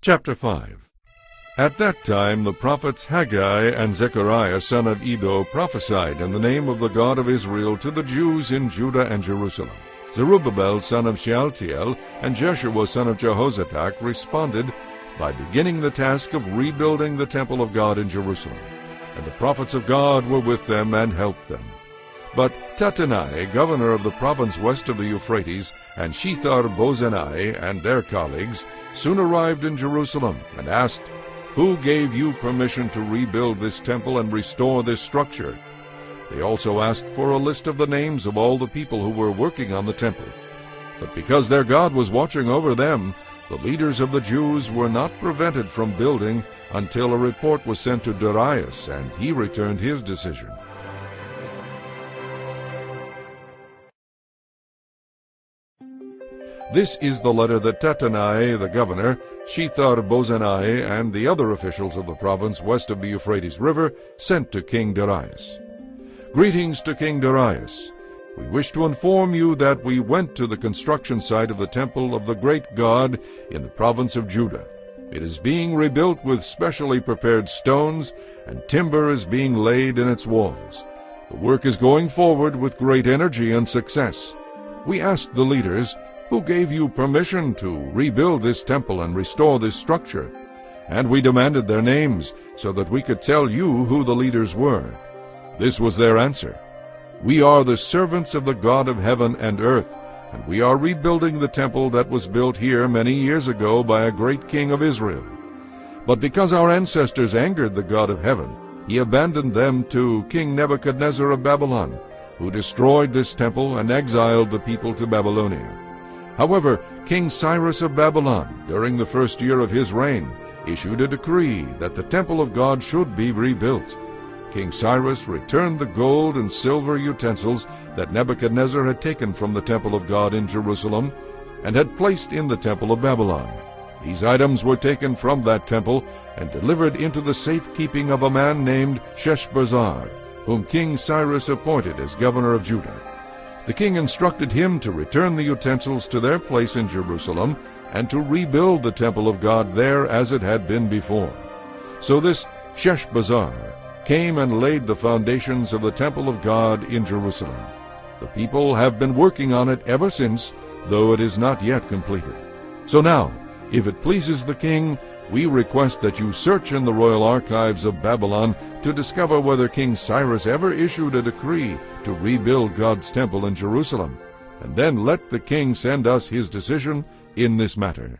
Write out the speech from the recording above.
Chapter 5. At that time the prophets Haggai and Zechariah son of Iddo prophesied in the name of the God of Israel to the Jews in Judah and Jerusalem. Zerubbabel son of Shealtiel and Jeshua son of Jehozadak responded by beginning the task of rebuilding the temple of God in Jerusalem. And the prophets of God were with them and helped them. But Tattenai, governor of the province west of the Euphrates, and Shethar-bozenai and their colleagues soon arrived in Jerusalem and asked, "Who gave you permission to rebuild this temple and restore this structure?" They also asked for a list of the names of all the people who were working on the temple. But because their God was watching over them, the leaders of the Jews were not prevented from building until a report was sent to Darius, and he returned his decision. This is the letter that Tattenai, the governor, Shethar-bozenai, and the other officials of the province west of the Euphrates River sent to King Darius. Greetings to King Darius. We wish to inform you that we went to the construction site of the temple of the great God in the province of Judah. It is being rebuilt with specially prepared stones, and timber is being laid in its walls. The work is going forward with great energy and success. We asked the leaders, "Who gave you permission to rebuild this temple and restore this structure?" And we demanded their names so that we could tell you who the leaders were. This was their answer: "We are the servants of the God of heaven and earth, and we are rebuilding the temple that was built here many years ago by a great king of Israel. But because our ancestors angered the God of heaven, he abandoned them to King Nebuchadnezzar of Babylon, who destroyed this temple and exiled the people to Babylonia. However, King Cyrus of Babylon, during the first year of his reign, issued a decree that the temple of God should be rebuilt. King Cyrus returned the gold and silver utensils that Nebuchadnezzar had taken from the temple of God in Jerusalem and had placed in the temple of Babylon. These items were taken from that temple and delivered into the safekeeping of a man named Sheshbazzar, whom King Cyrus appointed as governor of Judah. The king instructed him to return the utensils to their place in Jerusalem and to rebuild the temple of God there as it had been before. So this Sheshbazzar came and laid the foundations of the temple of God in Jerusalem. The people have been working on it ever since, though it is not yet completed. So now, if it pleases the king, we request that you search in the royal archives of Babylon to discover whether King Cyrus ever issued a decree to rebuild God's temple in Jerusalem, and then let the king send us his decision in this matter."